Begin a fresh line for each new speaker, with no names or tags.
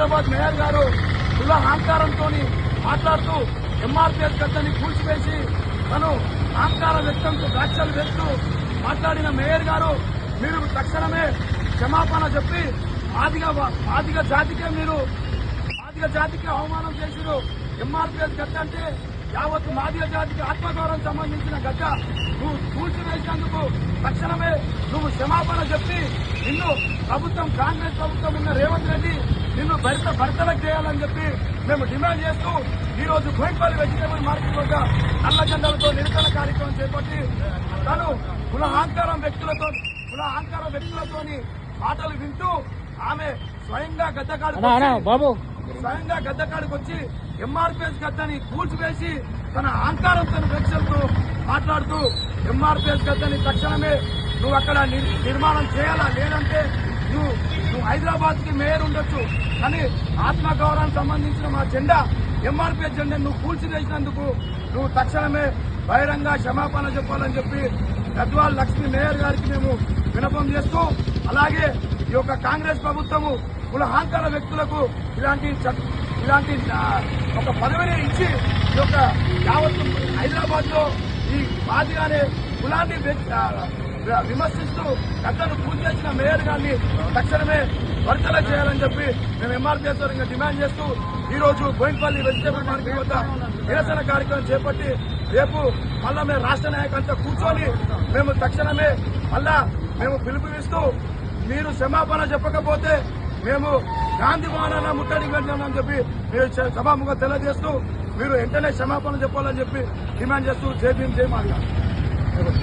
Hyderabad mayor గారు కుల అహంకారంతో మాట్లాడుతూ ఎంఆర్పీఎస్ గడ్డని కూల్చివేసి తను అహంకార వ్యక్తంతో వ్యాఖ్యలు వేస్తూ మాట్లాడిన మేయర్ గారు మీరు తక్షణమే క్షమాపణ చెప్పి మాదిగ జాతికి అవమానం చేసిరు. ఎంఆర్పీఎస్ గడ్డ అంటే యావత్ మాదిగ జాతికి ఆత్మగౌరవం సంబంధించిన గడ్డ నువ్వు కూల్చివేసినందుకు తక్షణమే నువ్వు క్షమాపణ చెప్పి నిన్ను ప్రభుత్వం కాంగ్రెస్ ప్రభుత్వం ఉన్న రేవంత్ రెడ్డి నిన్ను భర్తలకు చేయాలని చెప్పి మేము డిమాండ్ చేస్తూ ఈ రోజు బోయినపల్లి వెజిటేబుల్ మార్కెట్ వద్ద నల్ల జెండాలతో నిరసన కార్యక్రమం చేపట్టి తను కుల అహంకార వ్యక్తులతోని మాటలు వింటూ ఆమె స్వయంగా గద్దకాడికి వచ్చి ఎంఆర్పీఎస్ గడ్డని కూల్చివేసి తన అహంకారంతో వ్యక్తులతో మాట్లాడుతూ ఎంఆర్పీఎస్ గడ్డని తక్షణమే నువ్వు అక్కడ నిర్మాణం చేయాలా, లేదంటే నువ్వు హైదరాబాద్ కి మేయర్ ఉండొచ్చు, కానీ ఆత్మగౌరవానికి సంబంధించిన మా జెండా ఎంఆర్పీఎస్ జెండా నువ్వు కూల్చివేసినందుకు నువ్వు తక్షణమే బహిరంగ క్షమాపణ చెప్పాలని చెప్పి గద్వాల్ లక్ష్మీ మేయర్ గారికి మేము విన్నపం చేస్తూ, అలాగే ఈ యొక్క కాంగ్రెస్ ప్రభుత్వము కుల అహంకార వ్యక్తులకు ఇలాంటి ఒక పదవిని ఇచ్చి ఈ యొక్క యావత్ హైదరాబాద్ లో ఈ మాదిగానే కులాన్ని విమర్శిస్తూ గద్దను పూజ చేసిన మేయర్ గారిని తక్షణమే వర్తల చేయాలని చెప్పి మేము ఎంఆర్పీఎస్ డిమాండ్ చేస్తూ ఈ రోజు బోయినపల్లి వెజిటేబుల్ మార్కెట్ వద్ద నిరసన కార్యక్రమం చేపట్టి రేపు మళ్ళా మేము రాష్ట్ర నాయకులంతా కూర్చొని మేము తక్షణమే మళ్ళా మేము పిలుపునిస్తూ మీరు క్షమాపణ చెప్పకపోతే మేము గాంధీ భవనాన్ని ముట్టడి పెట్టామని చెప్పి మీరు సభాముఖంగా తెలియజేస్తూ మీరు వెంటనే క్షమాపణ చెప్పాలని చెప్పి డిమాండ్ చేస్తూ జై భీమ్ జై మాదిగ.